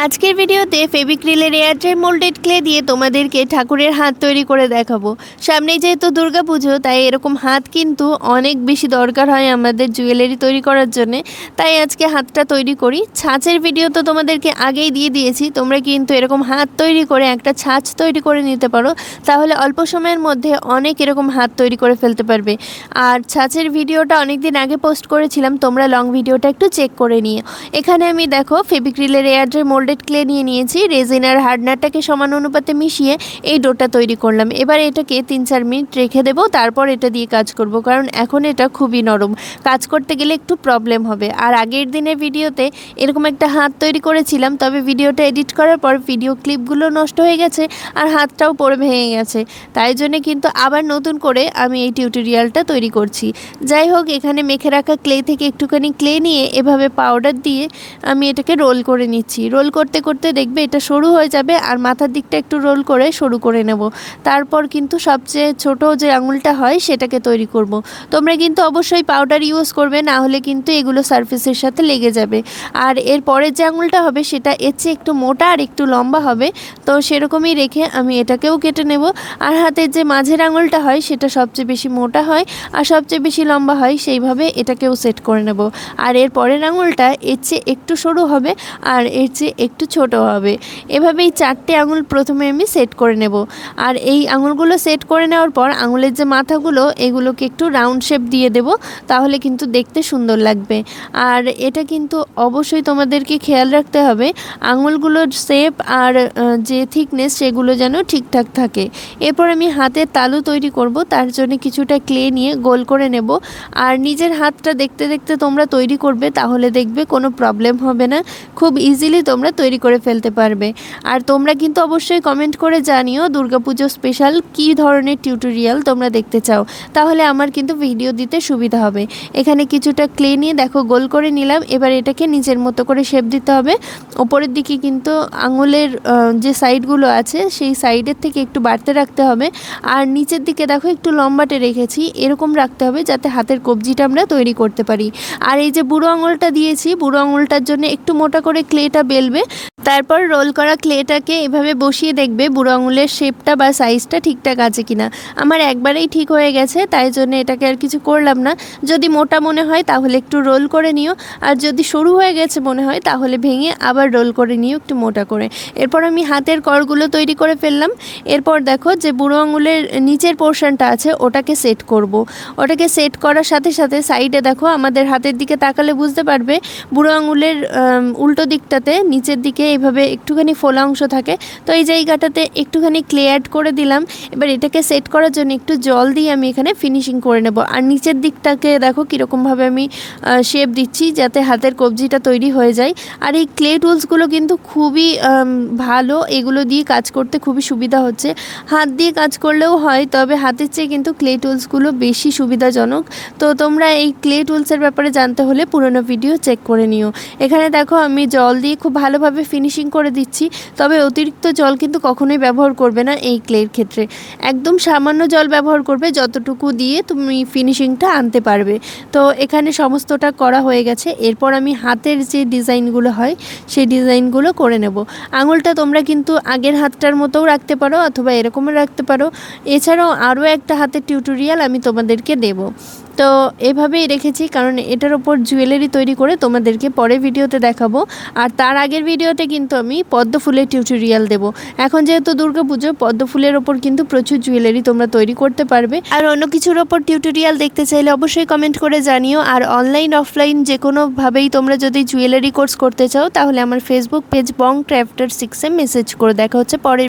আজকের ভিডিওতে ফেভিক্রিলের air dry moulded clay দিয়ে তোমাদেরকে ঠাকুরের হাত তৈরি করে দেখাবো। সামনে যেহেতু দুর্গাপুজো, তাই এরকম হাত কিন্তু অনেক বেশি দরকার হয় আমাদের জুয়েলারি তৈরি করার জন্য। তাই আজকে হাতটা তৈরি করি। ছাঁচের ভিডিও তো তোমাদেরকে আগেই দিয়ে দিয়েছি। তোমরা কিন্তু এরকম হাত তৈরি করে একটা ছাঁচ তৈরি করে নিতে পারো, তাহলে অল্প সময়ের মধ্যে অনেক এরকম হাত তৈরি করে ফেলতে পারবে। আর ছাঁচের ভিডিওটা অনেক দিন আগে পোস্ট করেছিলাম, তোমরা লং ভিডিওটা একটু চেক করে নিও। এখানে আমি দেখো ফেভিক্রিলের এয়ার ড্রাই মোল্ডেড ক্লে নিয়ে নিয়েছি। রেজিন আর হার্ডনারটাকে সমান অনুপাতে মিশিয়ে এই ডোটা তৈরি করলাম। এবার এটাকে 3-4 মিনিট রেখে দেবো, তারপর এটা দিয়ে কাজ করব, কারণ এখন এটা খুবই নরম, কাজ করতে গেলে একটু প্রবলেম হবে। আর আগের দিনের ভিডিওতে এরকম একটা হাত তৈরি করেছিলাম, তবে ভিডিওটা এডিট করার পর ভিডিও ক্লিপগুলো নষ্ট হয়ে গেছে আর হাতটাও পরে ভেঙে গেছে। তাই জন্য কিন্তু আবার নতুন করে আমি এই টিউটোরিয়ালটা তৈরি করছি। যাই হোক, এখানে মেখে রাখা ক্লে থেকে একটুখানি ক্লে নিয়ে এভাবে পাউডার দিয়ে আমি এটাকে রোল করে নিচ্ছি। রোল করতে করতে দেখবে এটা সরু হয়ে যাবে, আর মাথার দিকটা একটু রোল করে সরু করে নেব। তারপর কিন্তু সবচেয়ে ছোট যে আঙুলটা হয় সেটাকে তৈরি করব। তোমরা কিন্তু অবশ্যই পাউডার ইউজ করবে, না হলে কিন্তু এগুলো সারফেসের সাথে লেগে যাবে। আর এর পরের যে আঙুলটা হবে সেটা এর চেয়ে একটু মোটা আর একটু লম্বা হবে, তো সেরকমই রেখে আমি এটাকেও কেটে নেব। আর হাতের যে মাঝের আঙুলটা হয় সেটা সবচেয়ে বেশি মোটা হয় আর সবচেয়ে বেশি লম্বা হয়, সেইভাবে এটাকেও সেট করে নেব। আর এর পরের আঙুলটা এর চেয়ে একটু সরু হবে আর এর চেয়ে একটু ছোট হবে। এভাবেই 4টে আঙুল প্রথমে আমি সেট করে নেব। আর এই আঙুলগুলো সেট করে নেওয়ার পর আঙুলের যে মাথাগুলো, এগুলোকে একটু রাউন্ড শেপ দিয়ে দেব, তাহলে কিন্তু দেখতে সুন্দর লাগবে। আর এটা কিন্তু অবশ্যই তোমাদেরকে খেয়াল রাখতে হবে আঙুলগুলোর শেপ আর যে থিকনেস সেগুলো যেন ঠিকঠাক থাকে। এরপর আমি হাতের তালু তৈরি করব, তার জন্য কিছুটা ক্লে নিয়ে গোল করে নেব। আর নিজের হাতটা দেখতে দেখতে তোমরা তৈরি করবে, তাহলে দেখবে কোনো প্রবলেম হবে না, খুব ইজিলি তোমরা তৈরি করে ফেলতে পারবে। আর তোমরা কিন্তু অবশ্যই কমেন্ট করে জানিও দুর্গাপুজো স্পেশাল কী ধরনের টিউটোরিয়াল তোমরা দেখতে চাও, তাহলে আমার কিন্তু ভিডিও দিতে সুবিধা হবে। এখানে কিছুটা ক্লে নিয়ে দেখো গোল করে নিলাম। এবার এটাকে নিজের মতো করে শেপ দিতে হবে। ওপরের দিকে কিন্তু আঙুলের যে সাইডগুলো আছে সেই সাইডের থেকে একটু বাড়তে রাখতে হবে। আর নিচের দিকে দেখো একটু লম্বাটে রেখেছি, এরকম রাখতে হবে যাতে হাতের কবজিটা আমরা তৈরি করতে পারি। আর এই যে বুড়ো আঙুলটা দিয়েছি, বুড়ো আঙুলটার জন্য একটু মোটা করে ক্লেটা বেলবে। তারপর রোল করা ক্লেটাকে এভাবে বসিয়ে দেখবে বুড়ো আঙুলের শেপটা বা সাইজটা ঠিকঠাক আছে কিনা। আমার একবারেই ঠিক হয়ে গেছে, তাই জন্য এটাকে আর কিছু করলাম না। যদি মোটা মনে হয় তাহলে একটু রোল করে নিও, আর যদি সরু হয়ে গেছে মনে হয় তাহলে ভেঙে আবার রোল করে নিও একটু মোটা করে। এরপর আমি হাতের করগুলো তৈরি করে ফেললাম। এরপর দেখো যে বুড়ো আঙুলের নিচের পোর্শনটা আছে ওটাকে সেট করব। ওটাকে সেট করার সাথে সাথে সাইডে দেখো আমাদের হাতের দিকে তাকালে বুঝতে পারবে বুড়ো আঙুলের উল্টো দিকটাতে নিচের দিকে এইভাবে একটুখানি ফোলা অংশ থাকে, তো এই জায়গাটাতে একটুখানি ক্লে অ্যাড করে দিলাম। এবার এটাকে সেট করার জন্য একটু জল দিয়ে আমি এখানে ফিনিশিং করে নেব। আর নিচের দিকটাকে দেখো কীরকমভাবে আমি শেপ দিচ্ছি যাতে হাতের কবজিটা তৈরি হয়ে যায়। আর এই ক্লে টুলসগুলো কিন্তু খুবই ভালো, এগুলো দিয়ে কাজ করতে খুবই সুবিধা হচ্ছে। হাত দিয়ে কাজ করলেও হয়, তবে হাতের চেয়ে কিন্তু ক্লে টুলসগুলো বেশি সুবিধাজনক। তো তোমরা এই ক্লে টুলসের ব্যাপারে জানতে হলে পুরোনো ভিডিও চেক করে নিও। এখানে দেখো আমি জল দিয়ে খুব ভালোভাবে ফিনিশিং করে দিচ্ছি, তবে অতিরিক্ত জল কিন্তু কখনোই ব্যবহার করবে না এই ক্লের ক্ষেত্রে। একদম সামান্য জল ব্যবহার করবে, যতটুকু দিয়ে তুমি ফিনিশিংটা আনতে পারবে। তো এখানে সমস্তটা করা হয়ে গেছে। এরপর আমি হাতের যে ডিজাইনগুলো হয় সেই ডিজাইনগুলো করে নেব। আঙুলটা তোমরা কিন্তু আগের হাতটার মতোও রাখতে পারো অথবা এরকমও রাখতে পারো। এছাড়াও আরও একটা হাতের টিউটোরিয়াল আমি তোমাদেরকে দেব। তো এভাবেই রেখেছি, কারণ এটার ওপর জুয়েলারি তৈরি করে তোমাদেরকে পরে ভিডিওতে দেখাবো। আর তার আগের ভিডিওতে কিন্তু আমি পদ্ম ফুলের টিউটোরিয়াল দেব। এখন যেহেতু দুর্গাপুজো, পদ্ম ফুলের ওপর কিন্তু প্রচুর জুয়েলারি তোমরা তৈরি করতে পারবে। আর অন্য কিছুর ওপর টিউটোরিয়াল দেখতে চাইলে অবশ্যই কমেন্ট করে জানিও। আর অনলাইন অফলাইন যে কোনোভাবেই তোমরা যদি জুয়েলারি কোর্স করতে চাও, তাহলে আমার ফেসবুক পেজ বং ক্রাফটার 6 মেসেজ করে। দেখা হচ্ছে পরের